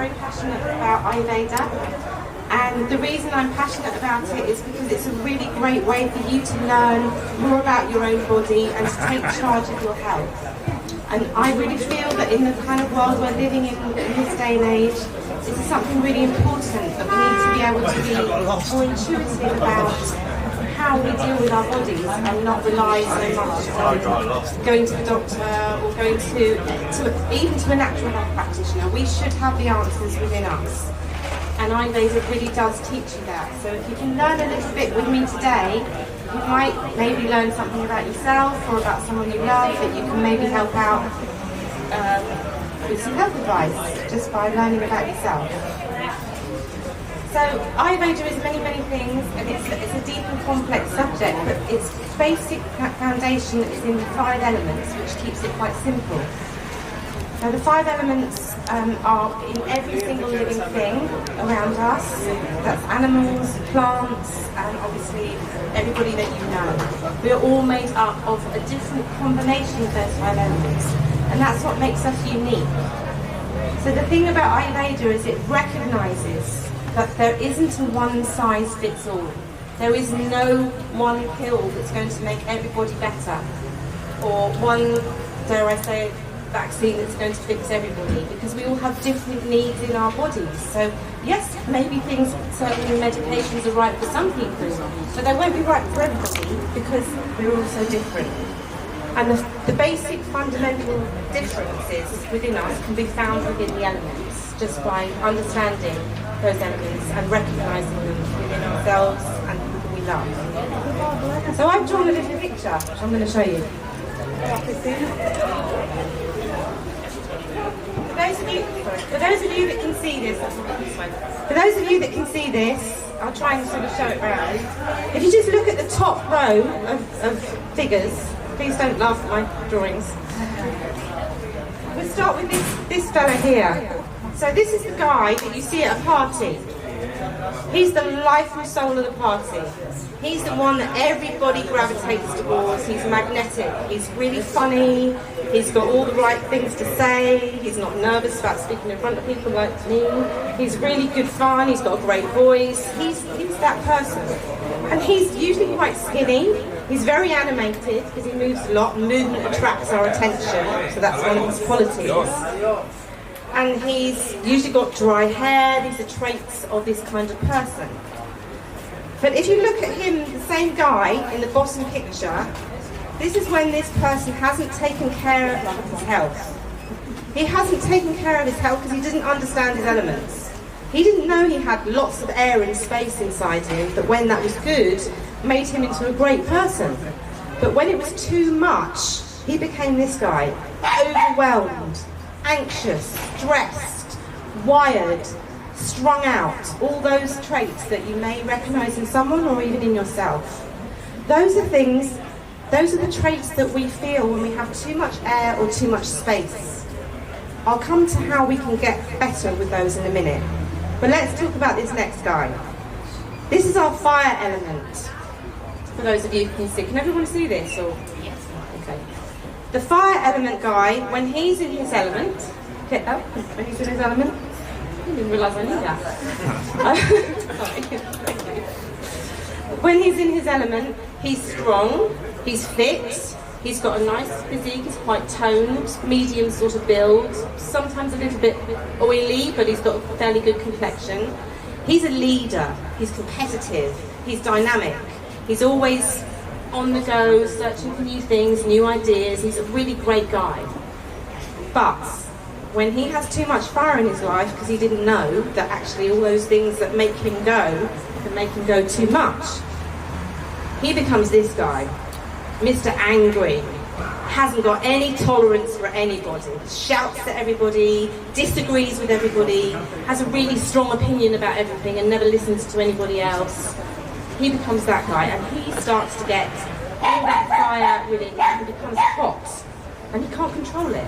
very passionate about Ayurveda. And the reason I'm passionate about it is because it's a really great way for you to learn more about your own body and to take charge of your health. And I really feel that in the kind of world we're living in this day and age, this is something really important, that we need to be able to be more intuitive about how we deal with our bodies and not rely so much on going to the doctor or going to even to a natural health practitioner. We should have the answers within us. And Ayurveda really does teach you that. So if you can learn a little bit with me today, you might maybe learn something about yourself or about someone you love that you can maybe help out with some health advice just by learning about yourself. So Ayurveda is many, many things, and it's a deep and complex subject, but its basic foundation is in the 5 elements, which keeps it quite simple. Now the 5 elements are in every single living thing around us. That's animals, plants, and obviously everybody that you know. We are all made up of a different combination of those 5 elements, and that's what makes us unique. So the thing about Ayurveda is it recognises that there isn't a one-size-fits-all. There is no one pill that's going to make everybody better, or one, dare I say, vaccine that's going to fix everybody, because we all have different needs in our bodies. So yes, maybe certain medications are right for some people, but they won't be right for everybody because we're all so different. And the basic fundamental differences within us can be found within the elements, just by understanding those elements and recognising them within ourselves and the people we love. So I've drawn a little picture, which I'm going to show you. For those of you that can see this, I'll try and sort of show it around. If you just look at the top row of figures, please don't laugh at my drawings. We'll start with this fella here. So this is the guy that you see at a party. He's the life and soul of the party. He's the one that everybody gravitates towards. He's magnetic. He's really funny. He's got all the right things to say. He's not nervous about speaking in front of people like me. He's really good fun. He's got a great voice. He's that person. And he's usually quite skinny. He's very animated because he moves a lot. Movement attracts our attention. So that's one of his qualities. And he's usually got dry hair. These are traits of this kind of person. But if you look at him, the same guy in the bottom picture, this is when this person hasn't taken care of his health. He hasn't taken care of his health because he didn't understand his elements. He didn't know he had lots of air and space inside him, that when that was good, made him into a great person. But when it was too much, he became this guy, overwhelmed, anxious, stressed, wired, strung out, all those traits that you may recognise in someone or even in yourself. Those are the traits that we feel when we have too much air or too much space. I'll come to how we can get better with those in a minute. But let's talk about this next guy. This is our fire element. For those of you who can see, can everyone see this? Or? Yes. Okay. The fire element guy, when he's in his element, when he's in his element, I didn't realise I knew that. When he's in his element, he's strong, he's fit, he's got a nice physique, he's quite toned, medium sort of build, sometimes a little bit oily, but he's got a fairly good complexion. He's a leader, he's competitive, he's dynamic, he's always on the go, searching for new things, new ideas. He's a really great guy. But when he has too much fire in his life, because he didn't know that actually all those things that make him go can make him go too much, he becomes this guy, Mr. Angry, hasn't got any tolerance for anybody, shouts at everybody, disagrees with everybody, has a really strong opinion about everything and never listens to anybody else. He becomes that guy, and he starts to get all that fire within him and becomes hot, and he can't control it.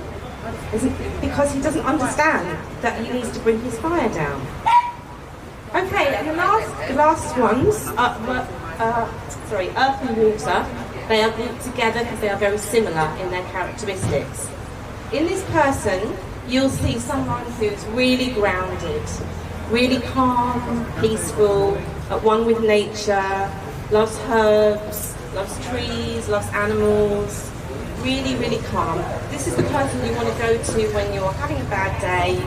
Because he doesn't understand that he needs to bring his fire down. Okay, and the last ones are, earth and water. They are grouped together because they are very similar in their characteristics. In this person, you'll see someone who's really grounded, really calm, peaceful, at one with nature, loves herbs, loves trees, loves animals, really, really calm. This is the person you want to go to when you're having a bad day.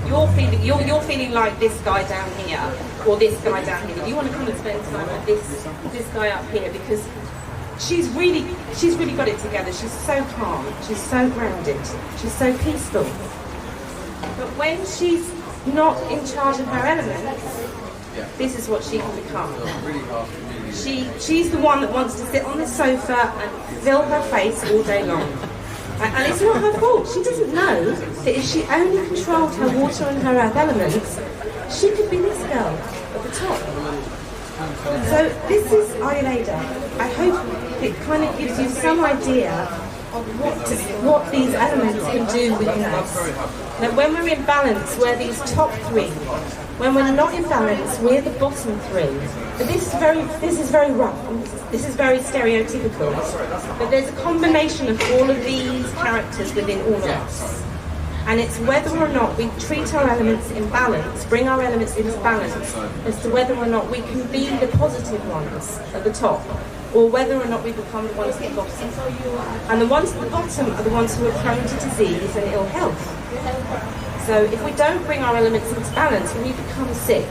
You're feeling like this guy down here, or this guy down here. You want to come and spend time with this guy up here, because she's really got it together. She's so calm, she's so grounded, she's so peaceful. But when she's not in charge of her elements, this is what she can become. She's the one that wants to sit on the sofa and fill her face all day long. And it's not her fault. She doesn't know that if she only controlled her water and her earth elements, she could be this girl at the top. So this is Ayurveda. I hope it kind of gives you some idea of what these elements can do within us. Now when we're in balance, we're these top three. When we're not in balance, we're the bottom three. But this is very rough. This is very stereotypical. But there's a combination of all of these characters within all of us. And it's whether or not we treat our elements in balance, bring our elements into balance, as to whether or not we can be the positive ones at the top, or whether or not we become the ones at the bottom. And the ones at the bottom are the ones who are prone to disease and ill health. So if we don't bring our elements into balance, we become sick.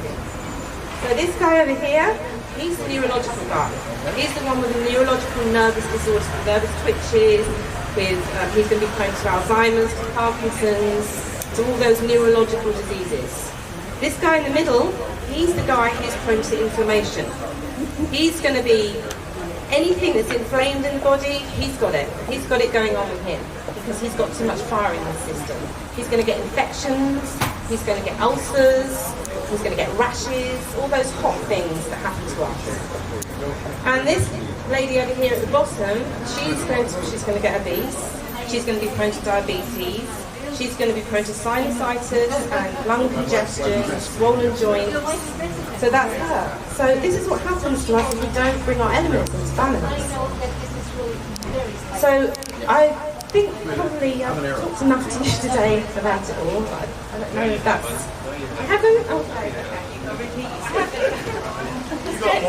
So this guy over here, he's the neurological guy. He's the one with the neurological nervous disorders, nervous twitches, he's going to be prone to Alzheimer's, to Parkinson's, to all those neurological diseases. This guy in the middle, he's the guy who's prone to inflammation. He's going to be anything that's inflamed in the body, he's got it. He's got it going on with him because he's got too much fire in his system. He's going to get infections, he's going to get ulcers, he's going to get rashes, all those hot things that happen to us. And this lady over here at the bottom, she's going to get obese, she's going to be prone to diabetes, she's going to be prone to sinusitis and lung congestion, swollen joints. So that's her. So this is what happens to us if we don't bring our elements into balance. So I think probably I've talked enough to you today about it all. I don't know if that's... I haven't? Oh, okay.